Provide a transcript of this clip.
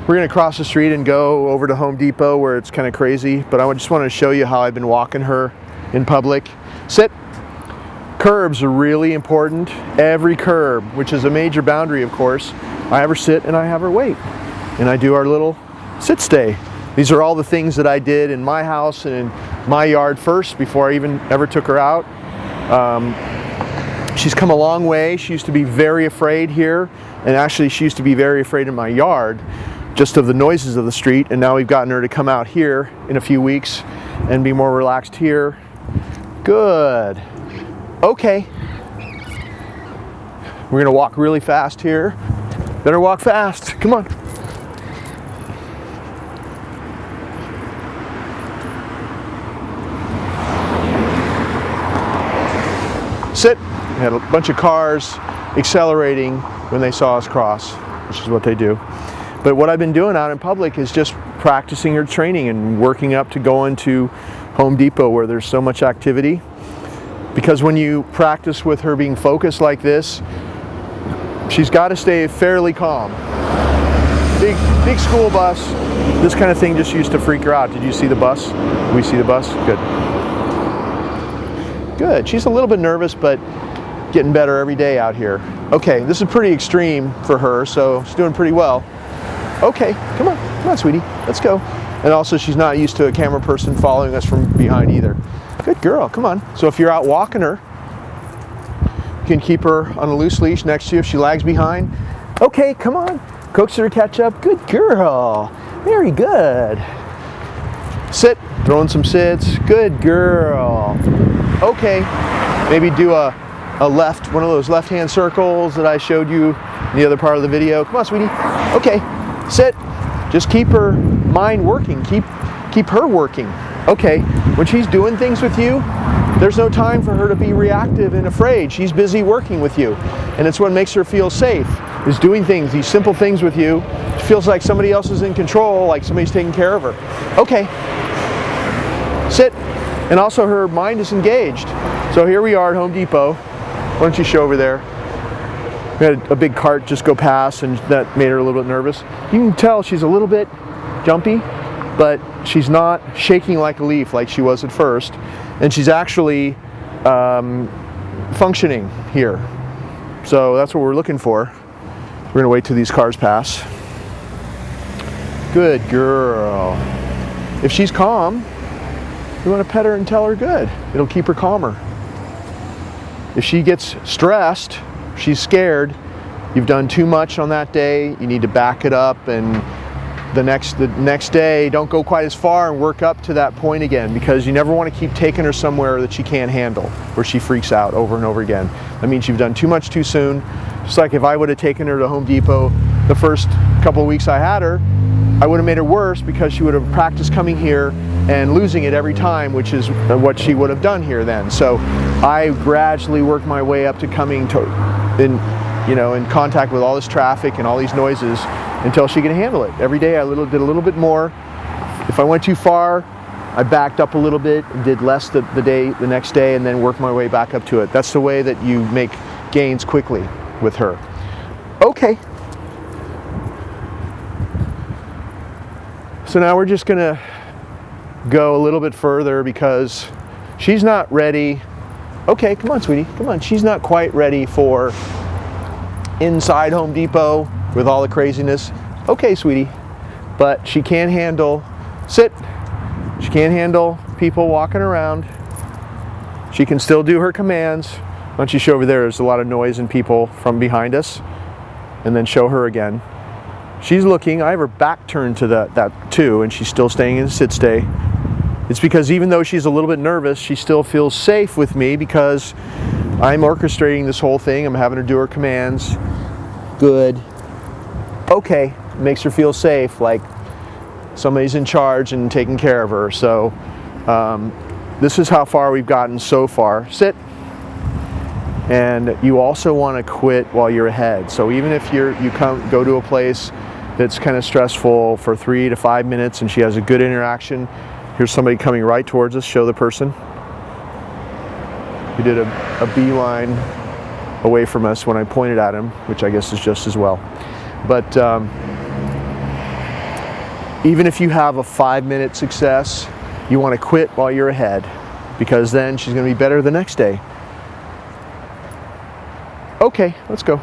We're gonna cross the street and go over to Home Depot where it's kind of crazy, but I just want to show you how I've been walking her in public. Sit. Curbs are really important. Every curb, which is a major boundary, of course, I have her sit and I have her wait. And I do our little sit stay. These are all the things that I did in my house and in my yard first before I even ever took her out. She's come a long way. She used to be very afraid here, and actually she used to be very afraid in my yard, just of the noises of the street, and now we've gotten her to come out here in a few weeks and be more relaxed here. Good. Okay. We're gonna walk really fast here. Better walk fast. Come on. Sit. We had a bunch of cars accelerating when they saw us cross, which is what they do. But what I've been doing out in public is just practicing her training and working up to going to Home Depot where there's so much activity. Because when you practice with her being focused like this, she's got to stay fairly calm. Big school bus, this kind of thing just used to freak her out. Did you see the bus? We see the bus? Good. Good. She's a little bit nervous, but getting better every day out here. Okay, this is pretty extreme for her, so she's doing pretty well. Okay, come on, sweetie, let's go. And also she's not used to a camera person following us from behind either. Good girl, come on. So if you're out walking her, you can keep her on a loose leash next to you if she lags behind. Okay, come on, coax her to catch up. Good girl, very good. Sit, throwing some sits. Good girl. Okay, maybe do a one of those left-hand circles that I showed you in the other part of the video. Come on, sweetie. Okay, sit. Just keep her mind working. Keep her working. Okay, when she's doing things with you, there's no time for her to be reactive and afraid. She's busy working with you, and it's what makes her feel safe, is doing things, these simple things with you. She feels like somebody else is in control, like somebody's taking care of her. Okay, sit. And also her mind is engaged. So here we are at Home Depot. Why don't you show over there? We had a big cart just go past, and that made her a little bit nervous. You can tell she's a little bit jumpy, but she's not shaking like a leaf like she was at first. And she's actually functioning here. So that's what we're looking for. We're gonna wait till these cars pass. Good girl. If she's calm, you want to pet her and tell her good. It'll keep her calmer. If she gets stressed, she's scared, you've done too much on that day, you need to back it up, and the next day don't go quite as far and work up to that point again, because you never want to keep taking her somewhere that she can't handle, where she freaks out over and over again. That means you've done too much too soon. Just like if I would have taken her to Home Depot the first couple of weeks I had her, I would have made her worse, because she would have practiced coming here and losing it every time, which is what she would have done here then. So I gradually worked my way up to coming to in contact with all this traffic and all these noises until she could handle it. Every day I did a little bit more. If I went too far, I backed up a little bit and did less the next day, and then worked my way back up to it. That's the way that you make gains quickly with her. Okay. So now we're just gonna go a little bit further because she's not ready. Okay, come on, sweetie, come on. She's not quite ready for inside Home Depot with all the craziness. Okay, sweetie, but she can handle, sit. She can't handle people walking around. She can still do her commands. Why don't you show over there? There's a lot of noise and people from behind us. And then show her again. She's looking. I have her back turned to that too, and she's still staying in sit stay. It's because even though she's a little bit nervous, she still feels safe with me because I'm orchestrating this whole thing. I'm having her do her commands. Good. Okay. Makes her feel safe, like somebody's in charge and taking care of her. So this is how far we've gotten so far. Sit. And you also want to quit while you're ahead. So even if you go to a place that's kind of stressful for 3 to 5 minutes and she has a good interaction, here's somebody coming right towards us. Show the person. He did a beeline away from us when I pointed at him, which I guess is just as well. But Even if you have a 5-minute success, you want to quit while you're ahead, because then she's going to be better the next day. Okay, let's go.